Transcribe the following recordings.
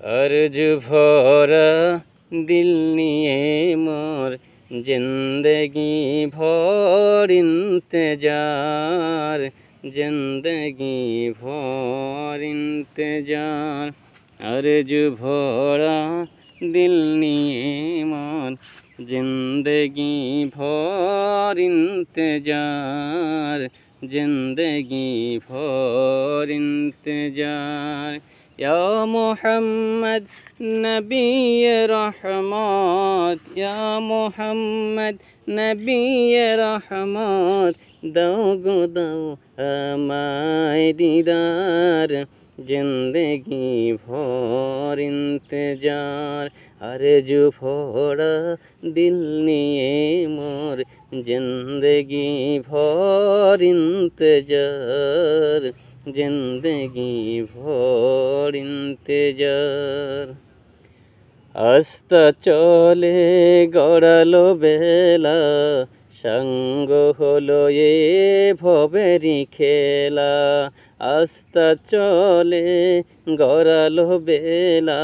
अर्ज भरा दिल निये मोर जिंदगी भर इंतजार, जिंदगी भर इंतजार। अर्ज भरा दिल निये मोर जिंदगी भर इंतजार, जिंदगी भर इंतजार। या मोहम्मद नबी रहमत, या मोहम्मद नबी रहमत, दो गो दो हमाय दीदार, जिंदगी भर इंतजार। अर्ज भरा दिल निये मोर जिंदगी भर इंतजार, जिंदगी भर इंतजार। आस्ता चले गड़ालो बेला, संग हलो ये भवेरी खेला। आस्ता चले गड़ालो बेला,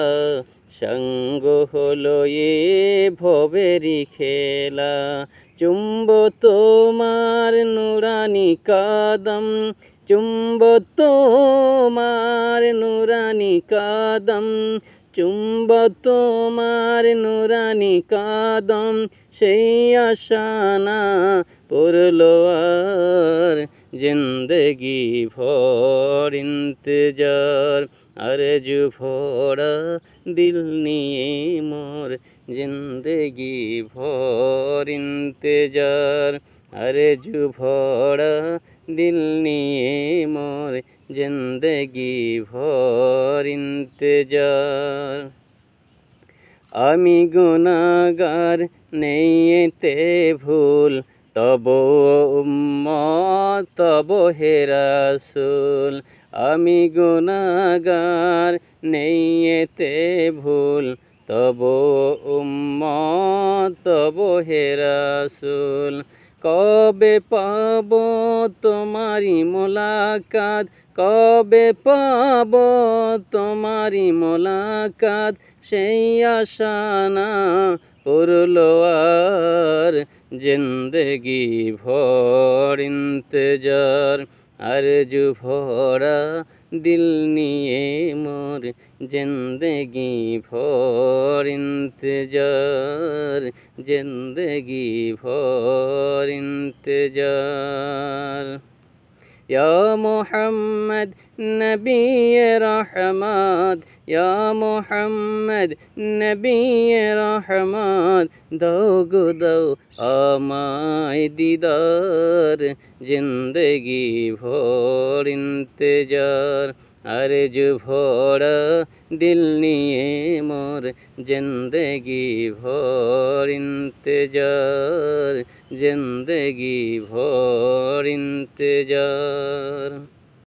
संग हलो ये भवेरी खेला। चुम्बो तोमार नुरानी कदम, चुम्बो तोमार नुरानी कदम, चुम्बो तोमार नुरानी कदम। সেই আশা না পড়লো আর, जिंदगी भर इंतजार। अर्ज भरा दिल निये मोर जिंदगी भर इंतजार। अर्ज भरा दिल निये मोर जिंदगी भर इंतजार। आमी गुनाहगार नेই এতে ভুল, তবু উম্মত তবু হে রাসূল। আমি গুনাহগার নেই এতে ভুল, তবু উম্মত তবু হে রাসূল। কবে পাবো তোমারি মোলাকাত, কবে পাবো তোমারি মোলাকাত। সেই আশা না পড়লো আর, जिंदगी भर इंतजार। अर्ज भरा दिल निये मोर जिंदगी भर इंतजार, जिंदगी भर इंतजार। या मोहम्मद नबी रहमत, या मोहम्मद नबी रहमत, दो गो दो আমায় दीदार, जिंदगी भर इंतजार। अर्ज भरा दिल निये मोर जिंदगी भर इंतजार, जिंदगी भर इंतजार।